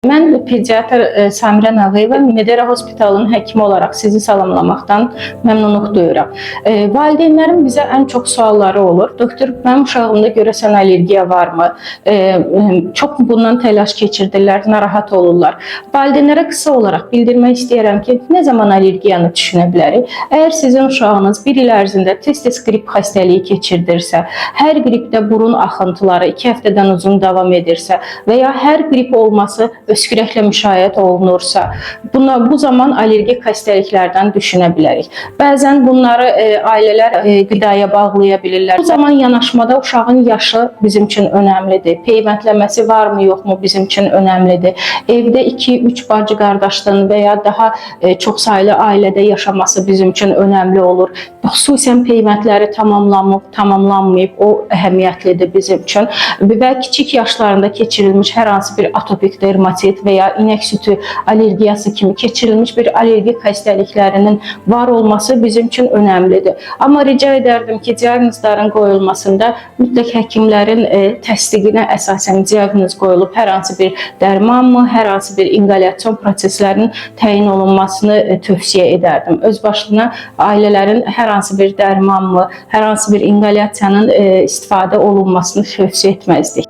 Mən pediatr Samirə Nağıyeva Medera Hospitalının həkimi olaraq sizi salamlamaqdan məmnunluq duyuram. Valideynlərin bizə ən çox sualları olur. Doktor, mənim uşağımda görəsən allergiya varmı? Çox bundan təlaş keçirdirlər, narahat olurlar. Valideynlərə qısa olaraq bildirmək istəyirəm ki, nə zaman allergiyanı düşünə bilərik? Əgər sizin uşağınız bir il ərzində tez-tez qrip xəstəliyi keçirdirsə, hər qripdə burun axıntıları 2 həftədən uzun davam edirsə və ya hər qrip olması öskürəklə müşayiət olunursa, bu zaman allergik xəstəliklərdən düşünə bilərik. Bəzən bunları ailələr qidaya bağlaya bilirlər. Bu zaman yanaşmada uşağın yaşı bizim üçün önəmlidir. Peyvəndləməsi varmı, yoxmu bizim üçün önəmlidir. Evdə 2-3 bacı qardaşdan və ya daha çox saylı ailədə yaşaması bizim üçün önəmli olur. Xüsusən peyvəndləri tamamlanmayıb, o əhəmiyyətlidir bizim üçün. Və kiçik yaşlarında keçirilmiş hər hansı bir atopik dermatit və ya inək sütü allergiyası kimi keçirilmiş bir allergik xəstəliklərinin var olması bizim üçün önəmlidir. Amma rica edərdim ki, diaqnozların qoyulmasında mütləq həkimlərin təsdiqinə əsasən diaqnoz qoyulub hər hansı bir dərmanmı, hər hansı bir inqalyasiyon proseslərinin təyin olunmasını tövsiyə edərdim. Öz başına ailələrin hər hansı bir dərmanmı, hər hansı bir inqalyasiyanın istifadə olunmasını tövsiyə etməzdik.